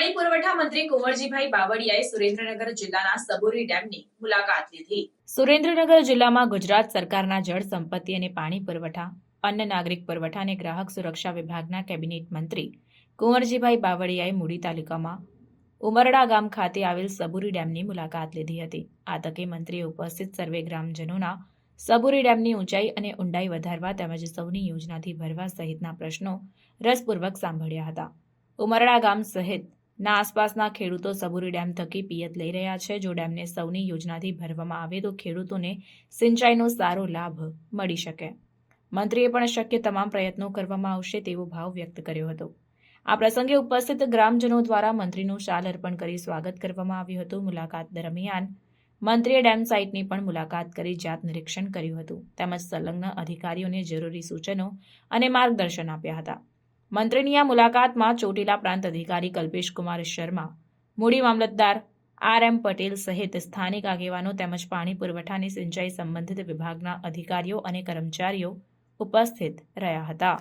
પાણી પુરવઠા મંત્રી કુંવરજીભાઈ બાવળિયાએ સુરેન્દ્રનગર જિલ્લાના સબોરી ડેમની મુલાકાત લીધી। સુરેન્દ્રનગર જિલ્લામાં ગુજરાત સરકારના જળ સંપત્તિ અને પાણી પુરવઠા, અન્ન નાગરિક પુરવઠા અને ગ્રાહક સુરક્ષા વિભાગના કેબિનેટ મંત્રી કુંવરજીભાઈ બાવળિયાએ મૂડી તાલુકામાં ઉમરડા ગામ ખાતે આવેલ સબોરી ડેમની મુલાકાત લીધી હતી। આ તકે મંત્રીએ ઉપસ્થિત સર્વે ગ્રામજનોના સબોરી ડેમની ઊંચાઈ અને ઊંડાઈ વધારવા તેમજ સૌની યોજનાથી ભરવા સહિતના પ્રશ્નો રસપૂર્વક સાંભળ્યા હતા। ઉમરડા ગામ સહિતના આસપાસના ખેડૂતો સબોરી ડેમ થકી પિયત લઈ રહ્યા છે। જો ડેમને સૌની યોજનાથી ભરવામાં આવે તો ખેડૂતોને સિંચાઈનો સારો લાભ મળી શકે। મંત્રીએ પણ શક્ય તમામ પ્રયત્નો કરવામાં આવશે તેવો ભાવ વ્યક્ત કર્યો હતો। આ પ્રસંગે ઉપસ્થિત ગ્રામજનો દ્વારા મંત્રીનું શાલ અર્પણ કરી સ્વાગત કરવામાં આવ્યું હતું। મુલાકાત દરમિયાન મંત્રીએ ડેમ સાઇટની પણ મુલાકાત કરી જાત નિરીક્ષણ કર્યું હતું તેમજ સંલગ્ન અધિકારીઓને જરૂરી સૂચનો અને માર્ગદર્શન આપ્યા હતા। મંત્રીની આ મુલાકાતમાં ચોટીલા પ્રાંત અધિકારી કલ્પેશકુમાર શર્મા, મૂડી મામલતદાર આર.એમ. પટેલ સહિત સ્થાનિક આગેવાનો તેમજ પાણી પુરવઠા અને સિંચાઈ સંબંધિત વિભાગના અધિકારીઓ અને કર્મચારીઓ ઉપસ્થિત રહ્યા હતા।